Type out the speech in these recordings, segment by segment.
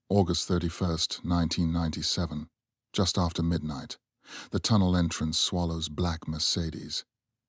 August 31st, 1997. Just after midnight. The tunnel entrance swallows black Mercedes.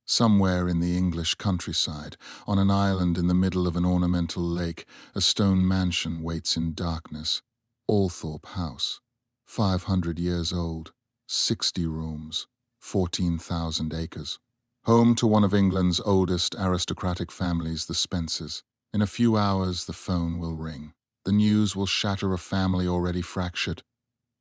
Somewhere in the English countryside, on an island in the middle of an ornamental lake, a stone mansion waits in darkness. Althorp House. 500 years old. 60 rooms. 14,000 acres. Home to one of England's oldest aristocratic families, the Spencers. In a few hours, the phone will ring. The news will shatter a family already fractured.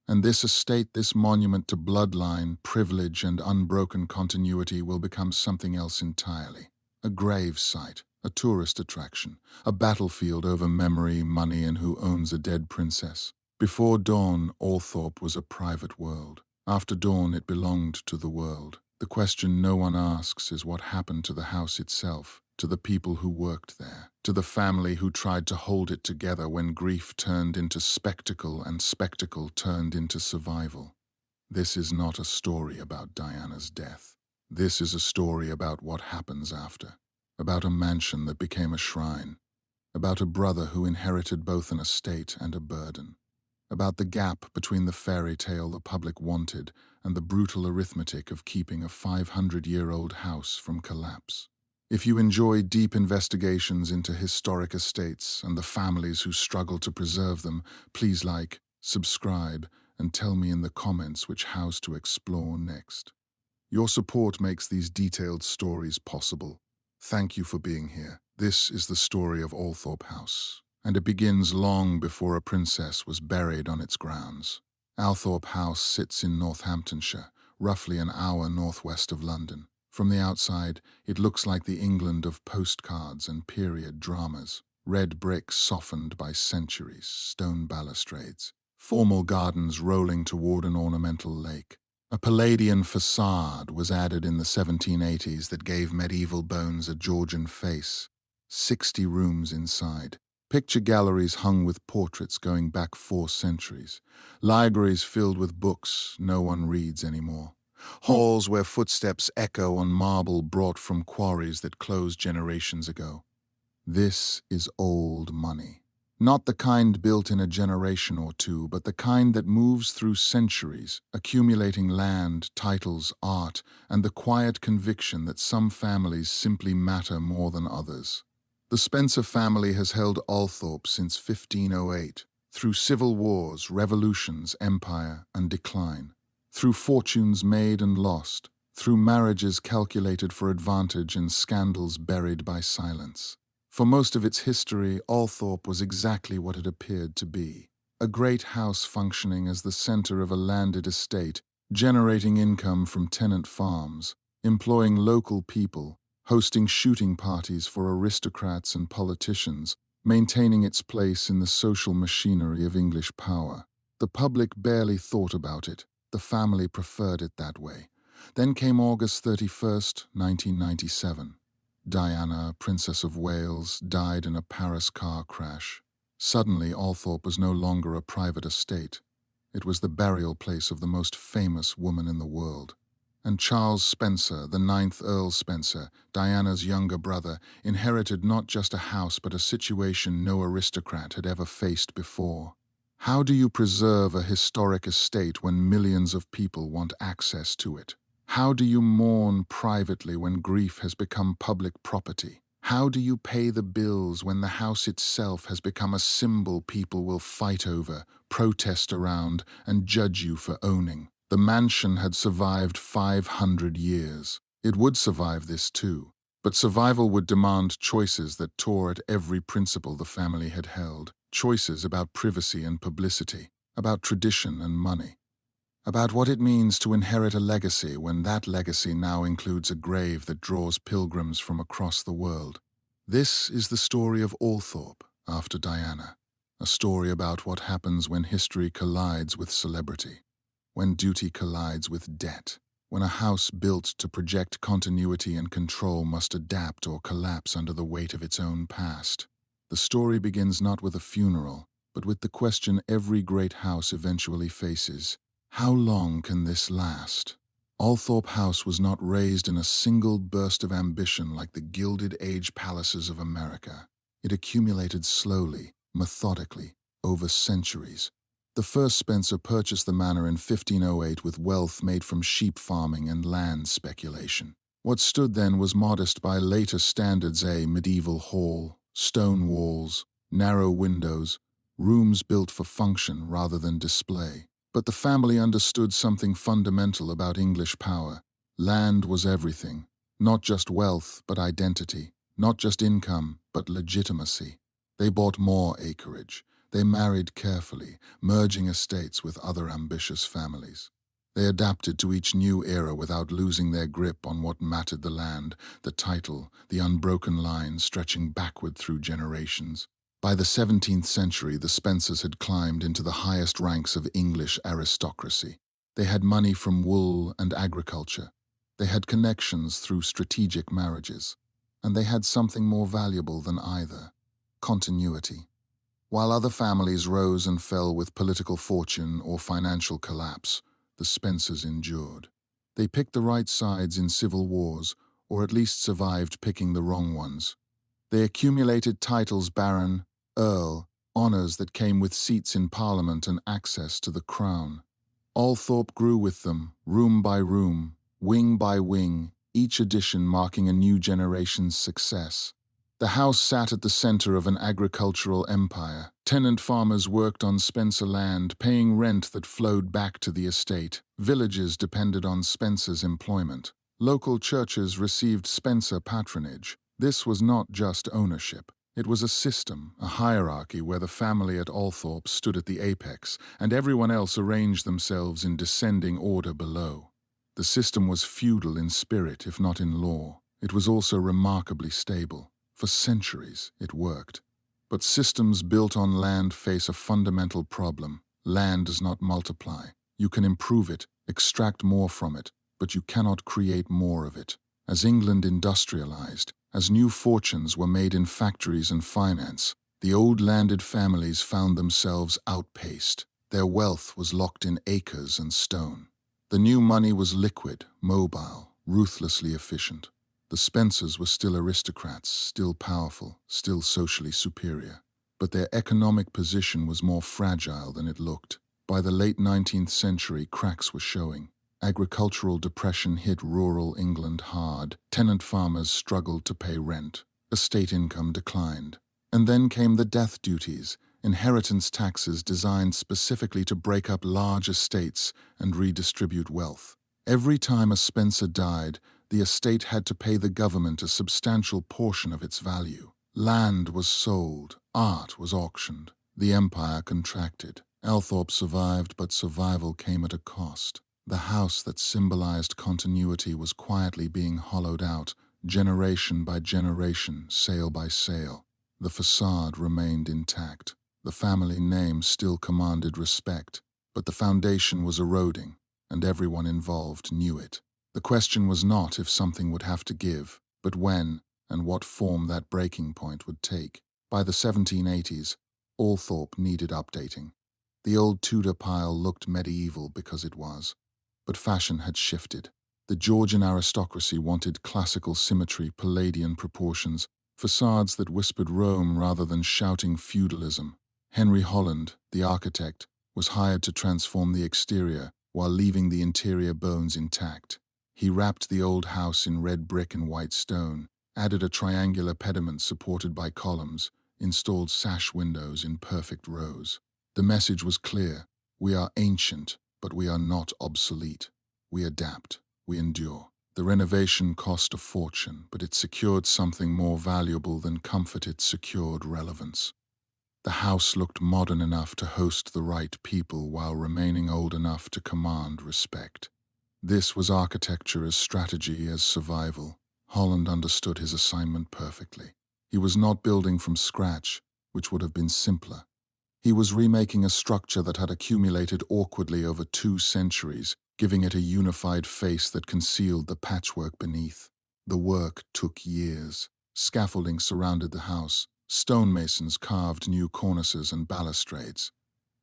And this estate, this monument to bloodline, privilege, and unbroken continuity will become something else entirely. A grave site, a tourist attraction, a battlefield over memory, money, and who owns a dead princess. Before dawn, Althorp was a private world. After dawn, it belonged to the world. The question no one asks is what happened to the house itself, to the people who worked there, to the family who tried to hold it together when grief turned into spectacle and spectacle turned into survival. This is not a story about Diana's death. This is a story about what happens after, about a mansion that became a shrine, about a brother who inherited both an estate and a burden, about the gap between the fairy tale the public wanted and the brutal arithmetic of keeping a 500-year-old house from collapse. If you enjoy deep investigations into historic estates and the families who struggle to preserve them, please like, subscribe, and tell me in the comments which house to explore next. Your support makes these detailed stories possible. Thank you for being here. This is the story of Althorp House, and it begins long before a princess was buried on its grounds. Althorp House sits in Northamptonshire, roughly an hour northwest of London. From the outside, it looks like the England of postcards and period dramas. Red bricks softened by centuries, stone balustrades, formal gardens rolling toward an ornamental lake. A Palladian facade was added in the 1780s that gave medieval bones a Georgian face. 60 rooms inside. Picture galleries hung with portraits going back 4 centuries. Libraries filled with books no one reads anymore. Halls where footsteps echo on marble brought from quarries that closed generations ago. This is old money. Not the kind built in a generation or two, but the kind that moves through centuries, accumulating land, titles, art, and the quiet conviction that some families simply matter more than others. The Spencer family has held Althorp since 1508, through civil wars, revolutions, empire, and decline. Through fortunes made and lost, through marriages calculated for advantage and scandals buried by silence. For most of its history, Althorp was exactly what it appeared to be. A great house functioning as the center of a landed estate, generating income from tenant farms, employing local people, hosting shooting parties for aristocrats and politicians, maintaining its place in the social machinery of English power. The public barely thought about it. The family preferred it that way. Then came August 31st, 1997. Diana, Princess of Wales, died in a Paris car crash. Suddenly, Althorp was no longer a private estate. It was the burial place of the most famous woman in the world. And Charles Spencer, the 9th Earl Spencer, Diana's younger brother, inherited not just a house but a situation no aristocrat had ever faced before. How do you preserve a historic estate when millions of people want access to it? How do you mourn privately when grief has become public property? How do you pay the bills when the house itself has become a symbol people will fight over, protest around, and judge you for owning? The mansion had survived 500 years. It would survive this too. But survival would demand choices that tore at every principle the family had held. Choices about privacy and publicity, about tradition and money, about what it means to inherit a legacy when that legacy now includes a grave that draws pilgrims from across the world. This is the story of Althorp after Diana, a story about what happens when history collides with celebrity, when duty collides with debt, when a house built to project continuity and control must adapt or collapse under the weight of its own past. The story begins not with a funeral, but with the question every great house eventually faces. How long can this last? Althorp House was not raised in a single burst of ambition like the Gilded Age palaces of America. It accumulated slowly, methodically, over centuries. The first Spencer purchased the manor in 1508 with wealth made from sheep farming and land speculation. What stood then was modest by later standards, a medieval hall, stone walls, narrow windows, rooms built for function rather than display. But the family understood something fundamental about English power. Land was everything, not just wealth but identity, not just income but legitimacy. They bought more acreage. They married carefully, merging estates with other ambitious families. They adapted to each new era without losing their grip on what mattered: the land, the title, the unbroken line stretching backward through generations. By the 17th century, the Spencers had climbed into the highest ranks of English aristocracy. They had money from wool and agriculture. They had connections through strategic marriages. And they had something more valuable than either: continuity. While other families rose and fell with political fortune or financial collapse, the Spencers endured. They picked the right sides in civil wars, or at least survived picking the wrong ones. They accumulated titles: baron, earl, honours that came with seats in Parliament and access to the crown. Althorp grew with them, room by room, wing by wing, each addition marking a new generation's success. The house sat at the center of an agricultural empire. Tenant farmers worked on Spencer land, paying rent that flowed back to the estate. Villages depended on Spencer's employment. Local churches received Spencer patronage. This was not just ownership. It was a system, a hierarchy where the family at Althorp stood at the apex, and everyone else arranged themselves in descending order below. The system was feudal in spirit, if not in law. It was also remarkably stable. For centuries, it worked. But systems built on land face a fundamental problem. Land does not multiply. You can improve it, extract more from it, but you cannot create more of it. As England industrialized, as new fortunes were made in factories and finance, the old landed families found themselves outpaced. Their wealth was locked in acres and stone. The new money was liquid, mobile, ruthlessly efficient. The Spencers were still aristocrats, still powerful, still socially superior. But their economic position was more fragile than it looked. By the late 19th century, cracks were showing. Agricultural depression hit rural England hard. Tenant farmers struggled to pay rent. Estate income declined. And then came the death duties, inheritance taxes designed specifically to break up large estates and redistribute wealth. Every time a Spencer died, the estate had to pay the government a substantial portion of its value. Land was sold, art was auctioned. The empire contracted. Althorp survived, but survival came at a cost. The house that symbolized continuity was quietly being hollowed out, generation by generation, sale by sale. The facade remained intact. The family name still commanded respect, but the foundation was eroding, and everyone involved knew it. The question was not if something would have to give, but when and what form that breaking point would take. By the 1780s, Althorp needed updating. The old Tudor pile looked medieval because it was, but fashion had shifted. The Georgian aristocracy wanted classical symmetry, Palladian proportions, facades that whispered Rome rather than shouting feudalism. Henry Holland, the architect, was hired to transform the exterior while leaving the interior bones intact. He wrapped the old house in red brick and white stone, added a triangular pediment supported by columns, installed sash windows in perfect rows. The message was clear: we are ancient, but we are not obsolete. We adapt, we endure. The renovation cost a fortune, but it secured something more valuable than comfort. It secured relevance. The house looked modern enough to host the right people while remaining old enough to command respect. This was architecture as strategy as survival. Holland understood his assignment perfectly. He was not building from scratch, which would have been simpler. He was remaking a structure that had accumulated awkwardly over 2 centuries, giving it a unified face that concealed the patchwork beneath. The work took years. Scaffolding surrounded the house. Stonemasons carved new cornices and balustrades.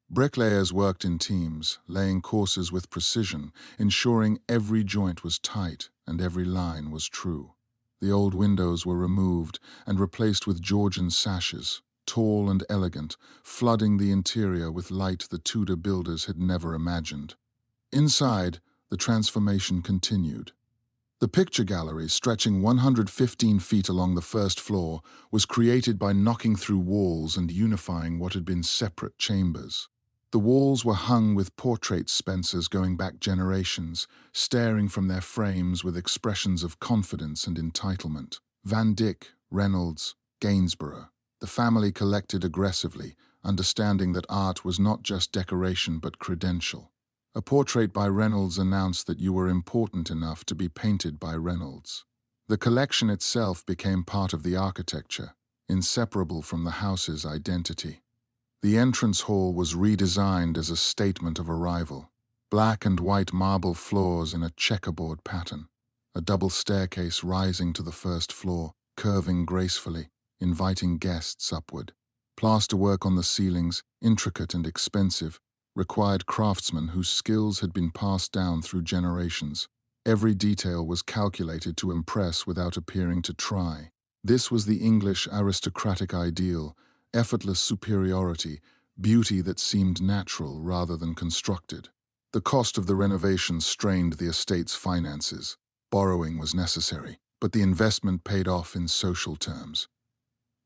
Bricklayers worked in teams, laying courses with precision, ensuring every joint was tight and every line was true. The old windows were removed and replaced with Georgian sashes, tall and elegant, flooding the interior with light the Tudor builders had never imagined. Inside, the transformation continued. The picture gallery, stretching 115 feet along the first floor, was created by knocking through walls and unifying what had been separate chambers. The walls were hung with portrait Spencers going back generations, staring from their frames with expressions of confidence and entitlement. Van Dyck, Reynolds, Gainsborough. The family collected aggressively, understanding that art was not just decoration but credential. A portrait by Reynolds announced that you were important enough to be painted by Reynolds. The collection itself became part of the architecture, inseparable from the house's identity. The entrance hall was redesigned as a statement of arrival. Black and white marble floors in a checkerboard pattern. A double staircase rising to the first floor, curving gracefully, inviting guests upward. Plasterwork on the ceilings, intricate and expensive, required craftsmen whose skills had been passed down through generations. Every detail was calculated to impress without appearing to try. This was the English aristocratic ideal, effortless superiority, beauty that seemed natural rather than constructed. The cost of the renovation strained the estate's finances. Borrowing was necessary, but the investment paid off in social terms.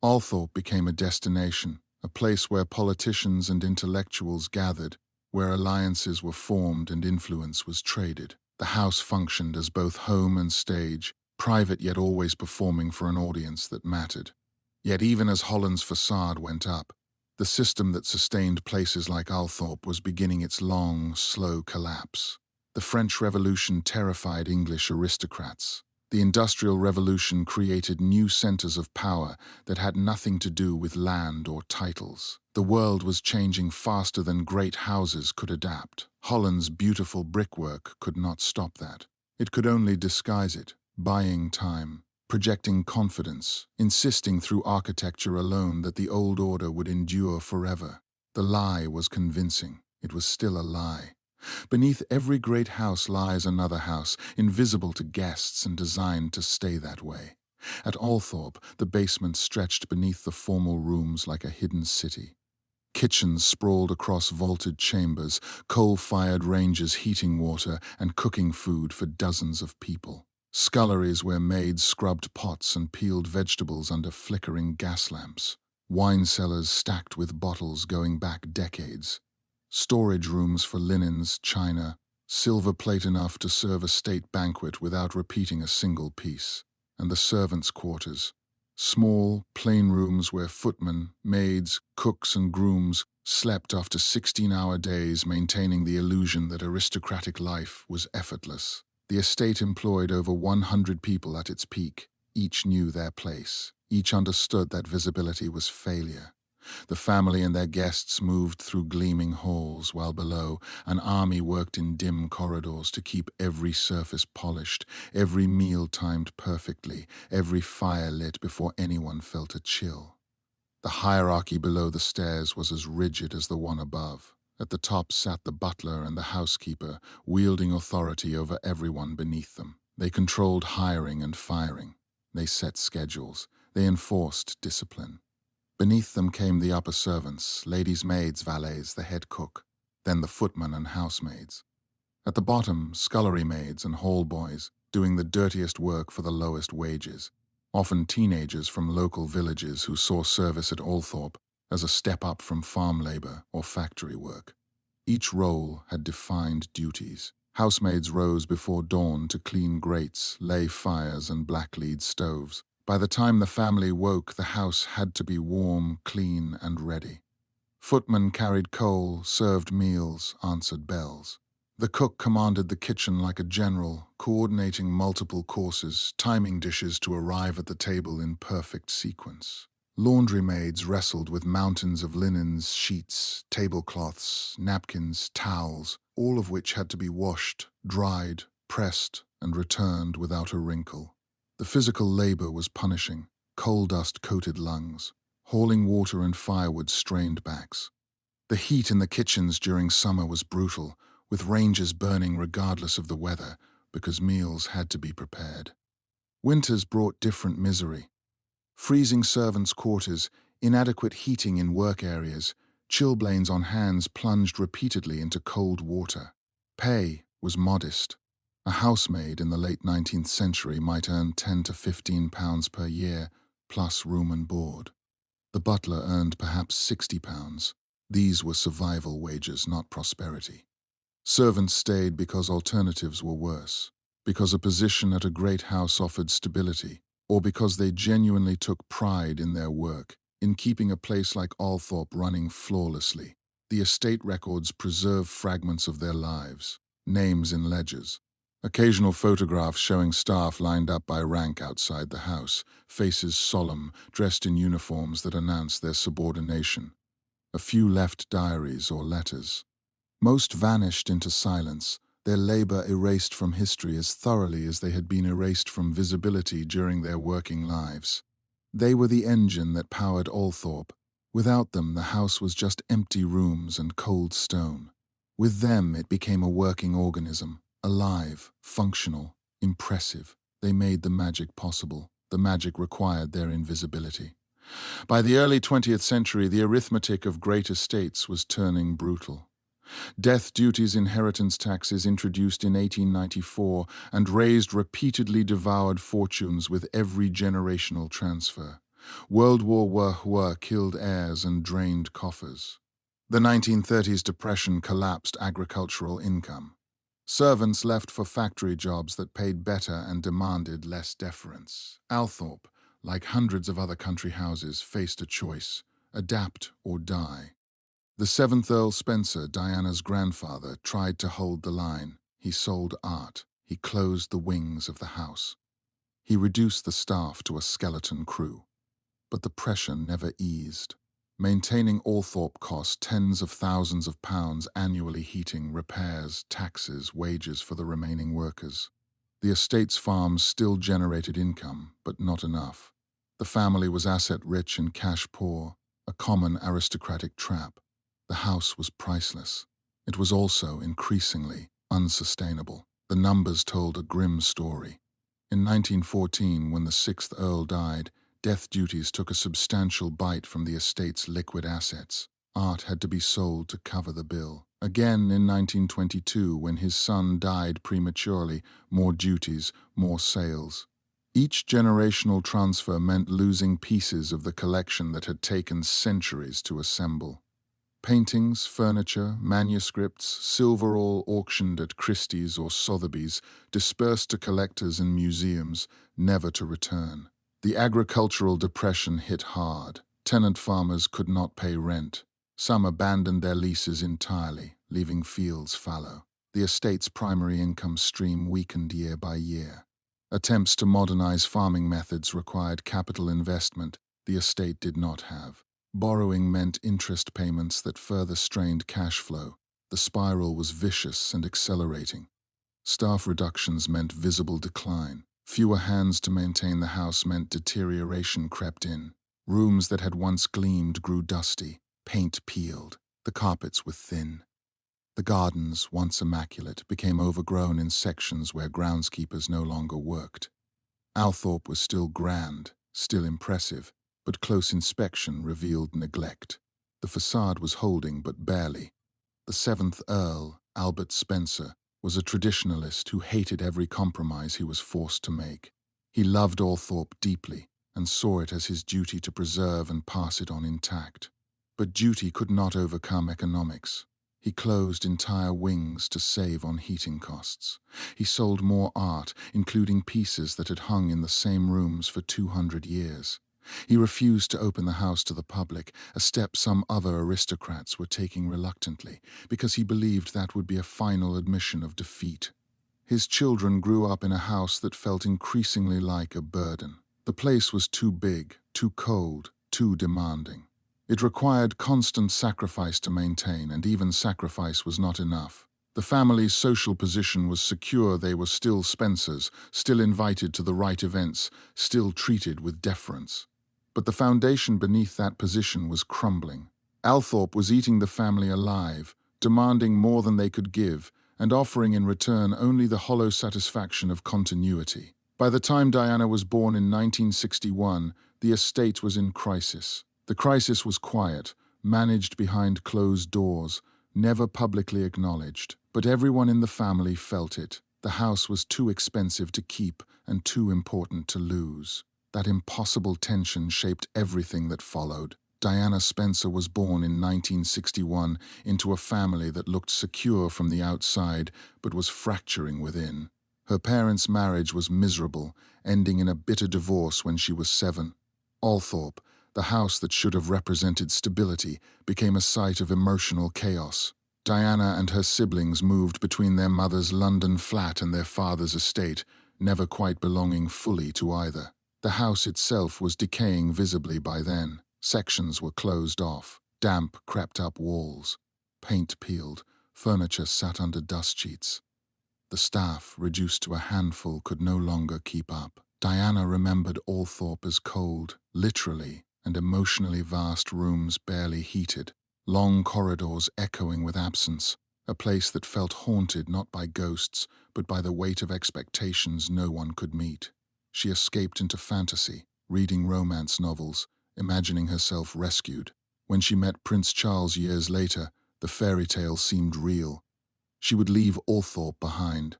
Althorp became a destination, a place where politicians and intellectuals gathered, where alliances were formed and influence was traded. The house functioned as both home and stage, private yet always performing for an audience that mattered. Yet even as Holland's facade went up, the system that sustained places like Althorp was beginning its long, slow collapse. The French Revolution terrified English aristocrats. The Industrial Revolution created new centers of power that had nothing to do with land or titles. The world was changing faster than great houses could adapt. Holland's beautiful brickwork could not stop that. It could only disguise it, buying time, projecting confidence, insisting through architecture alone that the old order would endure forever. The lie was convincing. It was still a lie. Beneath every great house lies another house, invisible to guests and designed to stay that way. At Althorp, the basement stretched beneath the formal rooms like a hidden city. Kitchens sprawled across vaulted chambers, coal-fired ranges heating water and cooking food for dozens of people. Sculleries where maids scrubbed pots and peeled vegetables under flickering gas lamps. Wine cellars stacked with bottles going back decades. Storage rooms for linens, china, silver plate enough to serve a state banquet without repeating a single piece. And the servants' quarters. Small, plain rooms where footmen, maids, cooks and grooms slept after 16-hour days, maintaining the illusion that aristocratic life was effortless. The estate employed over 100 people at its peak. Each knew their place. Each understood that visibility was failure. The family and their guests moved through gleaming halls, while below, an army worked in dim corridors to keep every surface polished, every meal timed perfectly, every fire lit before anyone felt a chill. The hierarchy below the stairs was as rigid as the one above. At the top sat the butler and the housekeeper, wielding authority over everyone beneath them. They controlled hiring and firing. They set schedules. They enforced discipline. Beneath them came the upper servants, ladies' maids, valets, the head cook, then the footmen and housemaids. At the bottom, scullery maids and hall boys, doing the dirtiest work for the lowest wages, often teenagers from local villages who saw service at Althorp as a step up from farm labor or factory work. Each role had defined duties. Housemaids rose before dawn to clean grates, lay fires and blacklead stoves. By the time the family woke, the house had to be warm, clean, and ready. Footmen carried coal, served meals, answered bells. The cook commanded the kitchen like a general, coordinating multiple courses, timing dishes to arrive at the table in perfect sequence. Laundry maids wrestled with mountains of linens, sheets, tablecloths, napkins, towels, all of which had to be washed, dried, pressed, and returned without a wrinkle. The physical labor was punishing, coal dust coated lungs, hauling water and firewood strained backs. The heat in the kitchens during summer was brutal, with ranges burning regardless of the weather, because meals had to be prepared. Winters brought different misery. Freezing servants' quarters, inadequate heating in work areas, chilblains on hands plunged repeatedly into cold water. Pay was modest. A housemaid in the late 19th century might earn £10 to £15 per year, plus room and board. The butler earned perhaps £60. These were survival wages, not prosperity. Servants stayed because alternatives were worse, because a position at a great house offered stability, or because they genuinely took pride in their work, in keeping a place like Althorp running flawlessly. The estate records preserve fragments of their lives, names in ledgers. Occasional photographs showing staff lined up by rank outside the house, faces solemn, dressed in uniforms that announce their subordination. A few left diaries or letters. Most vanished into silence, their labor erased from history as thoroughly as they had been erased from visibility during their working lives. They were the engine that powered Althorp. Without them, the house was just empty rooms and cold stone. With them, it became a working organism, alive, functional, impressive. They made the magic possible. The magic required their invisibility. By the early 20th century, the arithmetic of great estates was turning brutal. Death duties, inheritance taxes introduced in 1894 and raised repeatedly devoured fortunes with every generational transfer. World War I killed heirs and drained coffers. The 1930s depression collapsed agricultural income. Servants left for factory jobs that paid better and demanded less deference. Althorp, like hundreds of other country houses, faced a choice: adapt or die. The seventh Earl Spencer, Diana's grandfather, tried to hold the line. He sold art. He closed the wings of the house. He reduced the staff to a skeleton crew. But the pressure never eased. Maintaining Althorp cost tens of thousands of pounds annually, heating, repairs, taxes, wages for the remaining workers. The estate's farms still generated income, but not enough. The family was asset-rich and cash-poor, a common aristocratic trap. The house was priceless. It was also increasingly unsustainable. The numbers told a grim story. In 1914, when the sixth Earl died, death duties took a substantial bite from the estate's liquid assets. Art had to be sold to cover the bill. Again in 1922, when his son died prematurely, more duties, more sales. Each generational transfer meant losing pieces of the collection that had taken centuries to assemble. Paintings, furniture, manuscripts, silver all auctioned at Christie's or Sotheby's, dispersed to collectors and museums, never to return. The agricultural depression hit hard. Tenant farmers could not pay rent. Some abandoned their leases entirely, leaving fields fallow. The estate's primary income stream weakened year by year. Attempts to modernize farming methods required capital investment the estate did not have. Borrowing meant interest payments that further strained cash flow. The spiral was vicious and accelerating. Staff reductions meant visible decline. Fewer hands to maintain the house meant deterioration crept in. Rooms that had once gleamed grew dusty, paint peeled, the carpets were thin. The gardens, once immaculate, became overgrown in sections where groundskeepers no longer worked. Althorp was still grand, still impressive, but close inspection revealed neglect. The facade was holding, but barely. The seventh Earl, Albert Spencer, was a traditionalist who hated every compromise he was forced to make. He loved Althorp deeply and saw it as his duty to preserve and pass it on intact. But duty could not overcome economics. He closed entire wings to save on heating costs. He sold more art, including pieces that had hung in the same rooms for 200 years. He refused to open the house to the public, a step some other aristocrats were taking reluctantly, because he believed that would be a final admission of defeat. His children grew up in a house that felt increasingly like a burden. The place was too big, too cold, too demanding. It required constant sacrifice to maintain, and even sacrifice was not enough. The family's social position was secure. They were still Spencers, still invited to the right events, still treated with deference. But the foundation beneath that position was crumbling. Althorp was eating the family alive, demanding more than they could give, and offering in return only the hollow satisfaction of continuity. By the time Diana was born in 1961, the estate was in crisis. The crisis was quiet, managed behind closed doors, never publicly acknowledged, but everyone in the family felt it. The house was too expensive to keep and too important to lose. That impossible tension shaped everything that followed. Diana Spencer was born in 1961 into a family that looked secure from the outside but was fracturing within. Her parents' marriage was miserable, ending in a bitter divorce when she was 7. Althorp, the house that should have represented stability, became a site of emotional chaos. Diana and her siblings moved between their mother's London flat and their father's estate, never quite belonging fully to either. The house itself was decaying visibly by then. Sections were closed off. Damp crept up walls. Paint peeled. Furniture sat under dust sheets. The staff, reduced to a handful, could no longer keep up. Diana remembered Althorp as cold, literally, and emotionally vast rooms barely heated. Long corridors echoing with absence. A place that felt haunted not by ghosts, but by the weight of expectations no one could meet. She escaped into fantasy, reading romance novels, imagining herself rescued. When she met Prince Charles years later, the fairy tale seemed real. She would leave Althorp behind.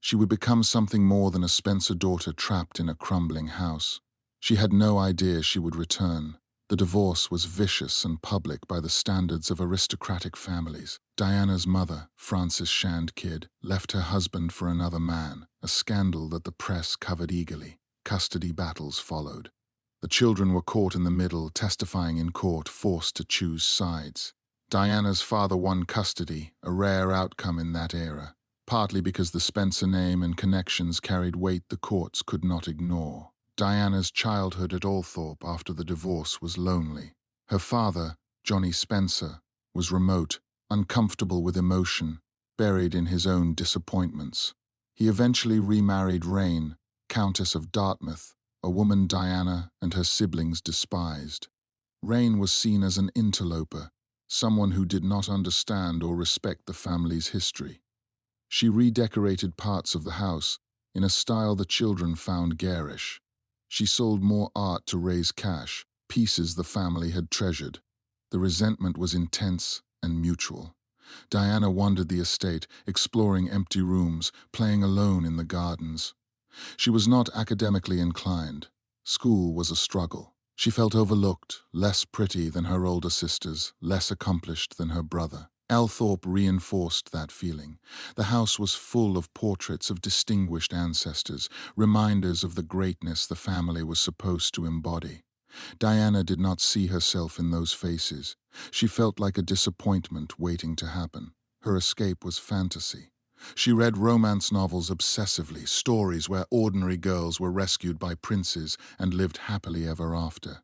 She would become something more than a Spencer daughter trapped in a crumbling house. She had no idea she would return. The divorce was vicious and public by the standards of aristocratic families. Diana's mother, Frances Shand Kidd, left her husband for another man, a scandal that the press covered eagerly. Custody battles followed. The children were caught in the middle, testifying in court, forced to choose sides. Diana's father won custody, a rare outcome in that era, partly because the Spencer name and connections carried weight the courts could not ignore. Diana's childhood at Althorp after the divorce was lonely. Her father, Johnny Spencer, was remote, uncomfortable with emotion, buried in his own disappointments. He eventually remarried Rain, Countess of Dartmouth, a woman Diana and her siblings despised. Rain was seen as an interloper, someone who did not understand or respect the family's history. She redecorated parts of the house in a style the children found garish. She sold more art to raise cash, pieces the family had treasured. The resentment was intense and mutual. Diana wandered the estate, exploring empty rooms, playing alone in the gardens. She was not academically inclined. School was a struggle. She felt overlooked, less pretty than her older sisters, less accomplished than her brother. Althorp reinforced that feeling. The house was full of portraits of distinguished ancestors, reminders of the greatness the family was supposed to embody. Diana did not see herself in those faces. She felt like a disappointment waiting to happen. Her escape was fantasy. She read romance novels obsessively, stories where ordinary girls were rescued by princes and lived happily ever after.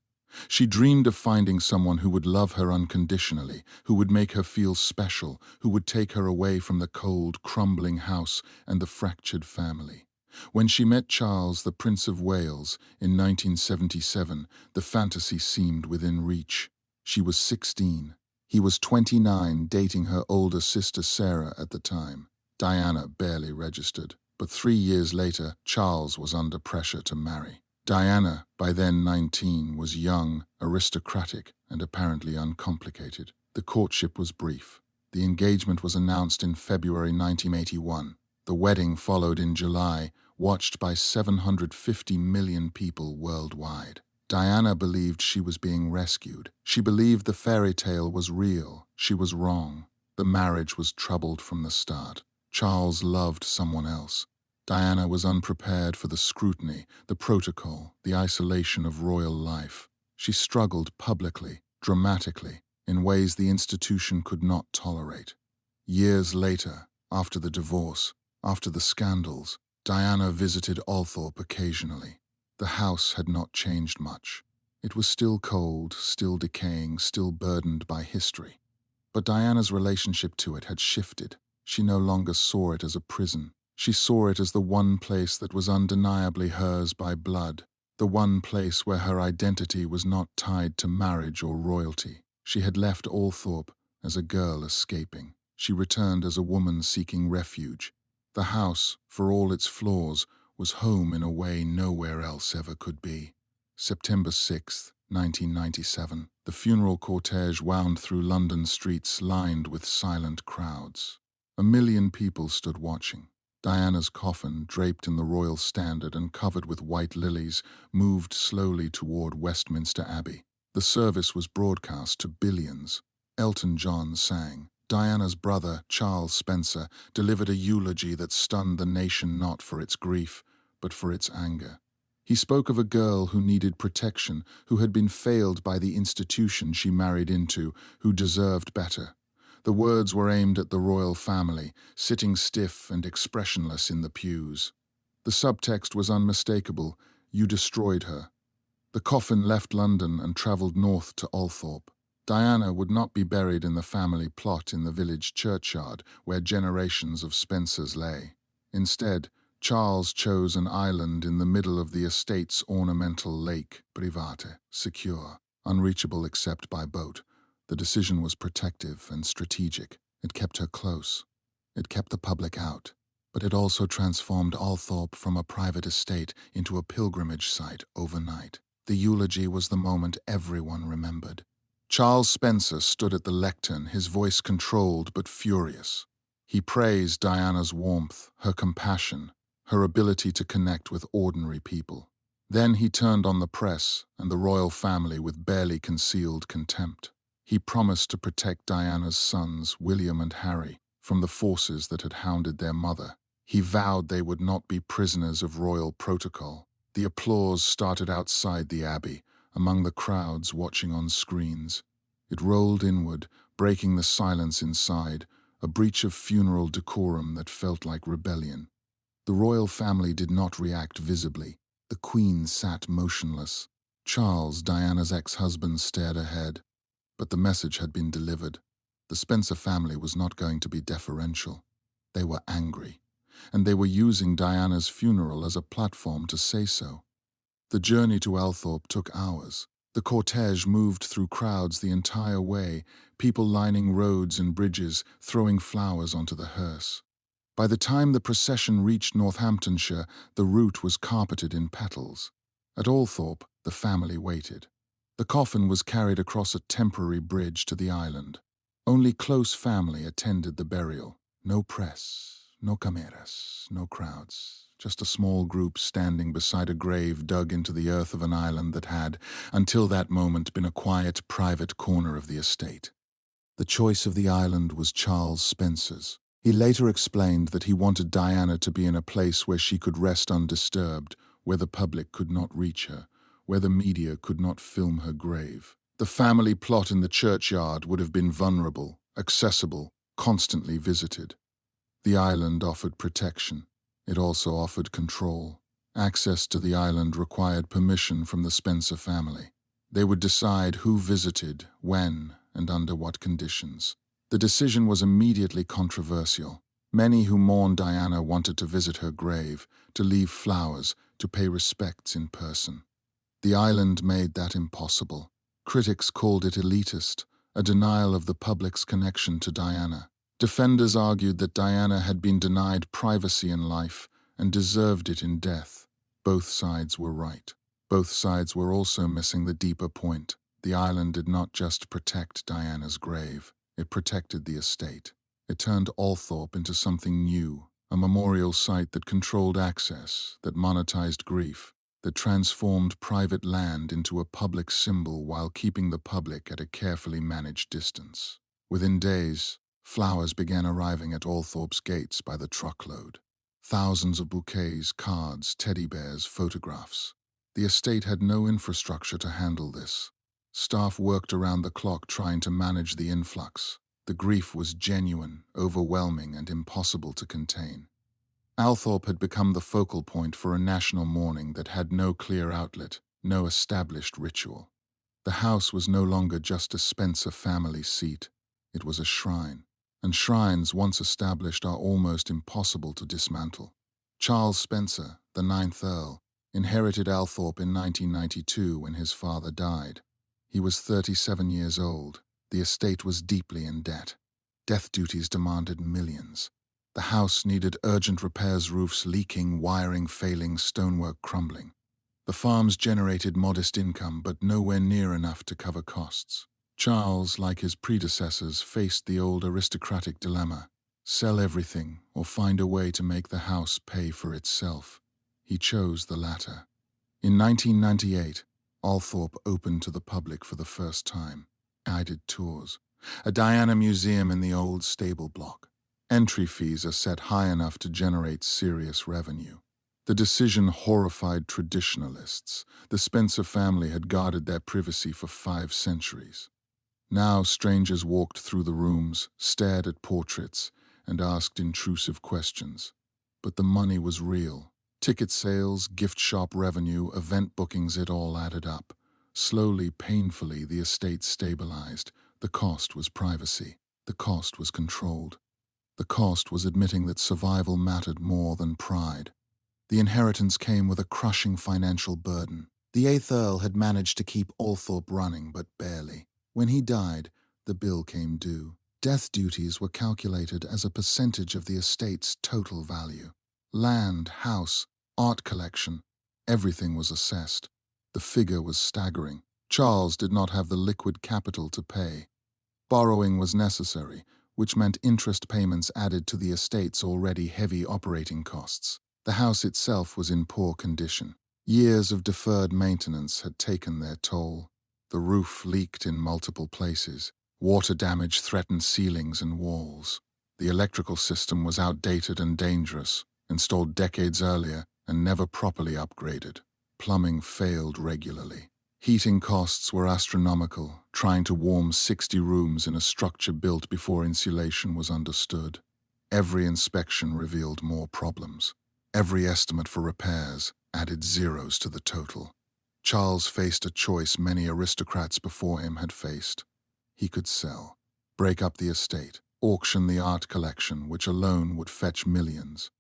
She dreamed of finding someone who would love her unconditionally, who would make her feel special, who would take her away from the cold, crumbling house and the fractured family. When she met Charles, the Prince of Wales, in 1977, the fantasy seemed within reach. She was 16. He was 29, dating her older sister Sarah at the time. Diana barely registered, but 3 years later, Charles was under pressure to marry. Diana, by then 19, was young, aristocratic, and apparently uncomplicated. The courtship was brief. The engagement was announced in February 1981. The wedding followed in July, watched by 750 million people worldwide. Diana believed she was being rescued. She believed the fairy tale was real. She was wrong. The marriage was troubled from the start. Charles loved someone else. Diana was unprepared for the scrutiny, the protocol, the isolation of royal life. She struggled publicly, dramatically, in ways the institution could not tolerate. Years later, after the divorce, after the scandals, Diana visited Althorp occasionally. The house had not changed much. It was still cold, still decaying, still burdened by history. But Diana's relationship to it had shifted. She no longer saw it as a prison. She saw it as the one place that was undeniably hers by blood, the one place where her identity was not tied to marriage or royalty. She had left Althorp as a girl escaping. She returned as a woman seeking refuge. The house, for all its flaws, was home in a way nowhere else ever could be. September 6, 1997. The funeral cortege wound through London streets lined with silent crowds. 1 million people stood watching. Diana's coffin, draped in the royal standard and covered with white lilies, moved slowly toward Westminster Abbey. The service was broadcast to billions. Elton John sang. Diana's brother, Charles Spencer, delivered a eulogy that stunned the nation not for its grief, but for its anger. He spoke of a girl who needed protection, who had been failed by the institution she married into, who deserved better. The words were aimed at the royal family, sitting stiff and expressionless in the pews. The subtext was unmistakable: you destroyed her. The coffin left London and travelled north to Althorp. Diana would not be buried in the family plot in the village churchyard where generations of Spencers lay. Instead, Charles chose an island in the middle of the estate's ornamental lake, private, secure, unreachable except by boat. The decision was protective and strategic. It kept her close. It kept the public out. But it also transformed Althorp from a private estate into a pilgrimage site overnight. The eulogy was the moment everyone remembered. Charles Spencer stood at the lectern, his voice controlled but furious. He praised Diana's warmth, her compassion, her ability to connect with ordinary people. Then he turned on the press and the royal family with barely concealed contempt. He promised to protect Diana's sons, William and Harry, from the forces that had hounded their mother. He vowed they would not be prisoners of royal protocol. The applause started outside the abbey, among the crowds watching on screens. It rolled inward, breaking the silence inside, a breach of funeral decorum that felt like rebellion. The royal family did not react visibly. The Queen sat motionless. Charles, Diana's ex-husband, stared ahead. But the message had been delivered. The Spencer family was not going to be deferential. They were angry, and they were using Diana's funeral as a platform to say so. The journey to Althorp took hours. The cortege moved through crowds the entire way, people lining roads and bridges, throwing flowers onto the hearse. By the time the procession reached Northamptonshire, the route was carpeted in petals. At Althorp, the family waited. The coffin was carried across a temporary bridge to the island. Only close family attended the burial. No press, no cameras, no crowds. Just a small group standing beside a grave dug into the earth of an island that had, until that moment, been a quiet, private corner of the estate. The choice of the island was Charles Spencer's. He later explained that he wanted Diana to be in a place where she could rest undisturbed, where the public could not reach her, where the media could not film her grave. The family plot in the churchyard would have been vulnerable, accessible, constantly visited. The island offered protection. It also offered control. Access to the island required permission from the Spencer family. They would decide who visited, when, and under what conditions. The decision was immediately controversial. Many who mourned Diana wanted to visit her grave, to leave flowers, to pay respects in person. The island made that impossible. Critics called it elitist, a denial of the public's connection to Diana. Defenders argued that Diana had been denied privacy in life and deserved it in death. Both sides were right. Both sides were also missing the deeper point. The island did not just protect Diana's grave. It protected the estate. It turned Althorp into something new, a memorial site that controlled access, that monetized grief, that transformed private land into a public symbol while keeping the public at a carefully managed distance. Within days, flowers began arriving at Althorp's gates by the truckload. Thousands of bouquets, cards, teddy bears, photographs. The estate had no infrastructure to handle this. Staff worked around the clock trying to manage the influx. The grief was genuine, overwhelming, and impossible to contain. Althorp had become the focal point for a national mourning that had no clear outlet, no established ritual. The house was no longer just a Spencer family seat. It was a shrine, and shrines once established are almost impossible to dismantle. Charles Spencer, the 9th Earl, inherited Althorp in 1992 when his father died. He was 37 years old. The estate was deeply in debt. Death duties demanded millions. The house needed urgent repairs, roofs leaking, wiring failing, stonework crumbling. The farms generated modest income, but nowhere near enough to cover costs. Charles, like his predecessors, faced the old aristocratic dilemma: sell everything or find a way to make the house pay for itself. He chose the latter. In 1998, Althorp opened to the public for the first time. Guided tours. A Diana museum in the old stable block. Entry fees are set high enough to generate serious revenue. The decision horrified traditionalists. The Spencer family had guarded their privacy for 5 centuries. Now strangers walked through the rooms, stared at portraits, and asked intrusive questions. But the money was real. Ticket sales, gift shop revenue, event bookings, it all added up. Slowly, painfully, the estate stabilized. The cost was privacy. The cost was controlled. The cost was admitting that survival mattered more than pride. The inheritance came with a crushing financial burden. The 8th Earl had managed to keep Althorp running, but barely. When he died, the bill came due. Death duties were calculated as a percentage of the estate's total value. Land, house, art collection, everything was assessed. The figure was staggering. Charles did not have the liquid capital to pay. Borrowing was necessary, which meant interest payments added to the estate's already heavy operating costs. The house itself was in poor condition. Years of deferred maintenance had taken their toll. The roof leaked in multiple places. Water damage threatened ceilings and walls. The electrical system was outdated and dangerous, installed decades earlier and never properly upgraded. Plumbing failed regularly. Heating costs were astronomical, trying to warm 60 rooms in a structure built before insulation was understood. Every inspection revealed more problems. Every estimate for repairs added zeros to the total. Charles faced a choice many aristocrats before him had faced. He could sell, break up the estate, auction the art collection, which alone would fetch millions,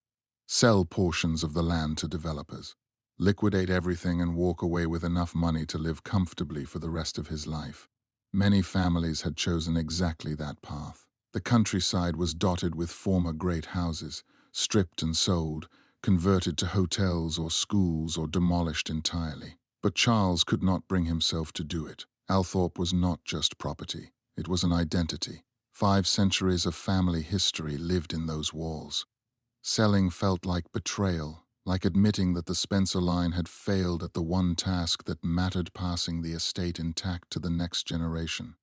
sell portions of the land to developers, liquidate everything and walk away with enough money to live comfortably for the rest of his life. Many families had chosen exactly that path. The countryside was dotted with former great houses, stripped and sold, converted to hotels or schools or demolished entirely. But Charles could not bring himself to do it. Althorp was not just property. It was an identity. 5 centuries of family history lived in those walls. Selling felt like betrayal, like admitting that the Spencer line had failed at the one task that mattered: passing the estate intact to the next generation.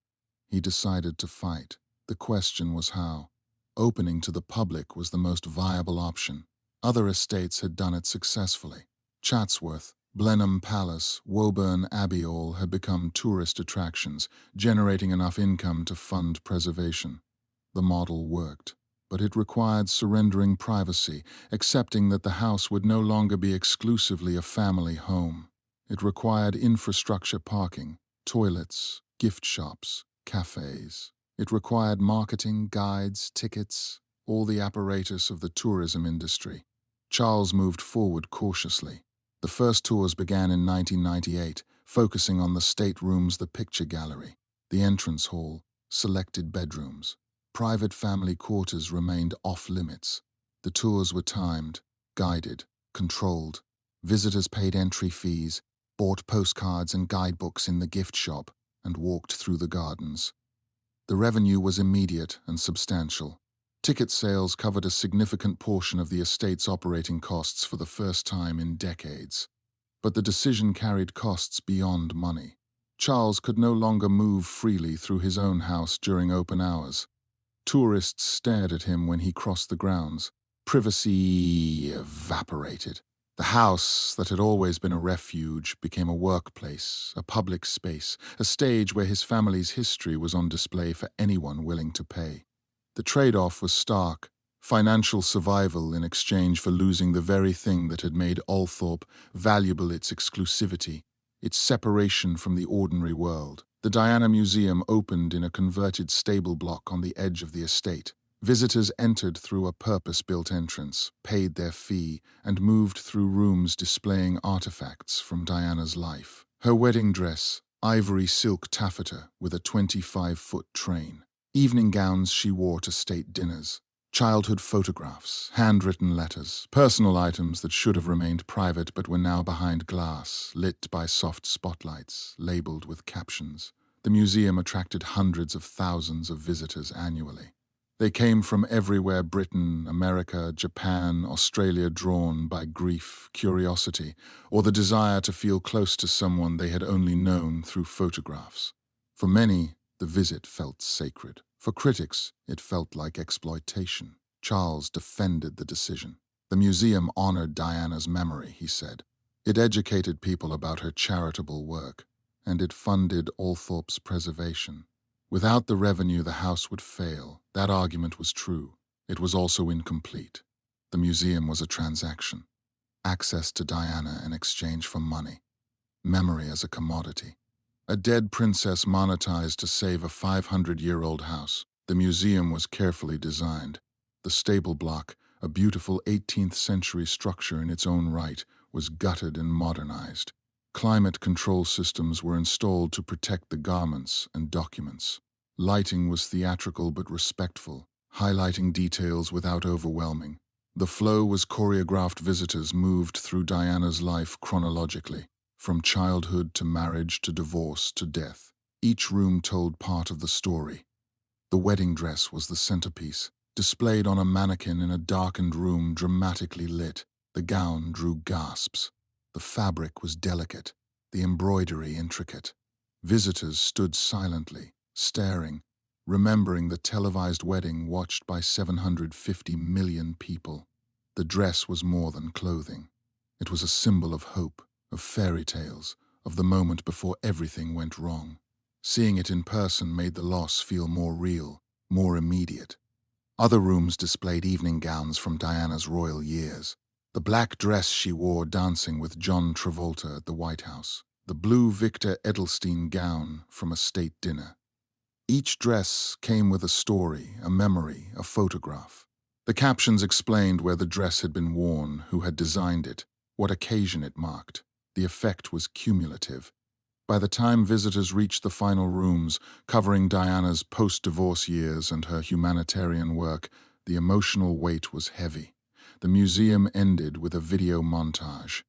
He decided to fight. The question was how. Opening to the public was the most viable option. Other estates had done it successfully. Chatsworth, Blenheim Palace, Woburn Abbey all had become tourist attractions, generating enough income to fund preservation. The model worked, but it required surrendering privacy, accepting that the house would no longer be exclusively a family home. It required infrastructure: parking, toilets, gift shops, cafes. It required marketing, guides, tickets, all the apparatus of the tourism industry. Charles moved forward cautiously. The first tours began in 1998, focusing on the staterooms, the picture gallery, the entrance hall, selected bedrooms. Private family quarters remained off-limits. The tours were timed, guided, controlled. Visitors paid entry fees, bought postcards and guidebooks in the gift shop, and walked through the gardens. The revenue was immediate and substantial. Ticket sales covered a significant portion of the estate's operating costs for the first time in decades. But the decision carried costs beyond money. Charles could no longer move freely through his own house during open hours. Tourists stared at him when he crossed the grounds. Privacy evaporated. The house that had always been a refuge became a workplace, a public space, a stage where his family's history was on display for anyone willing to pay. The trade-off was stark: financial survival in exchange for losing the very thing that had made Althorp valuable: its exclusivity, its separation from the ordinary world. The Diana Museum opened in a converted stable block on the edge of the estate. Visitors entered through a purpose-built entrance, paid their fee, and moved through rooms displaying artifacts from Diana's life. Her wedding dress, ivory silk taffeta with a 25-foot train. Evening gowns she wore to state dinners. Childhood photographs, handwritten letters, personal items that should have remained private but were now behind glass, lit by soft spotlights, labeled with captions. The museum attracted hundreds of thousands of visitors annually. They came from everywhere: Britain, America, Japan, Australia, drawn by grief, curiosity, or the desire to feel close to someone they had only known through photographs. For many, the visit felt sacred. For critics, it felt like exploitation. Charles defended the decision. The museum honored Diana's memory, he said. It educated people about her charitable work, and it funded Althorp's preservation. Without the revenue, the house would fail. That argument was true. It was also incomplete. The museum was a transaction. Access to Diana in exchange for money. Memory as a commodity. A dead princess monetized to save a 500-year-old house. The museum was carefully designed. The stable block, a beautiful 18th-century structure in its own right, was gutted and modernized. Climate control systems were installed to protect the garments and documents. Lighting was theatrical but respectful, highlighting details without overwhelming. The flow was choreographed. Visitors moved through Diana's life chronologically, from childhood to marriage to divorce to death. Each room told part of the story. The wedding dress was the centerpiece, displayed on a mannequin in a darkened room, dramatically lit. The gown drew gasps. The fabric was delicate, the embroidery intricate. Visitors stood silently, staring, remembering the televised wedding watched by 750 million people. The dress was more than clothing. It was a symbol of hope, of fairy tales, of the moment before everything went wrong. Seeing it in person made the loss feel more real, more immediate. Other rooms displayed evening gowns from Diana's royal years. The black dress she wore dancing with John Travolta at the White House. The blue Victor Edelstein gown from a state dinner. Each dress came with a story, a memory, a photograph. The captions explained where the dress had been worn, who had designed it, what occasion it marked. The effect was cumulative. By the time visitors reached the final rooms, covering Diana's post-divorce years and her humanitarian work, the emotional weight was heavy. The museum ended with a video montage.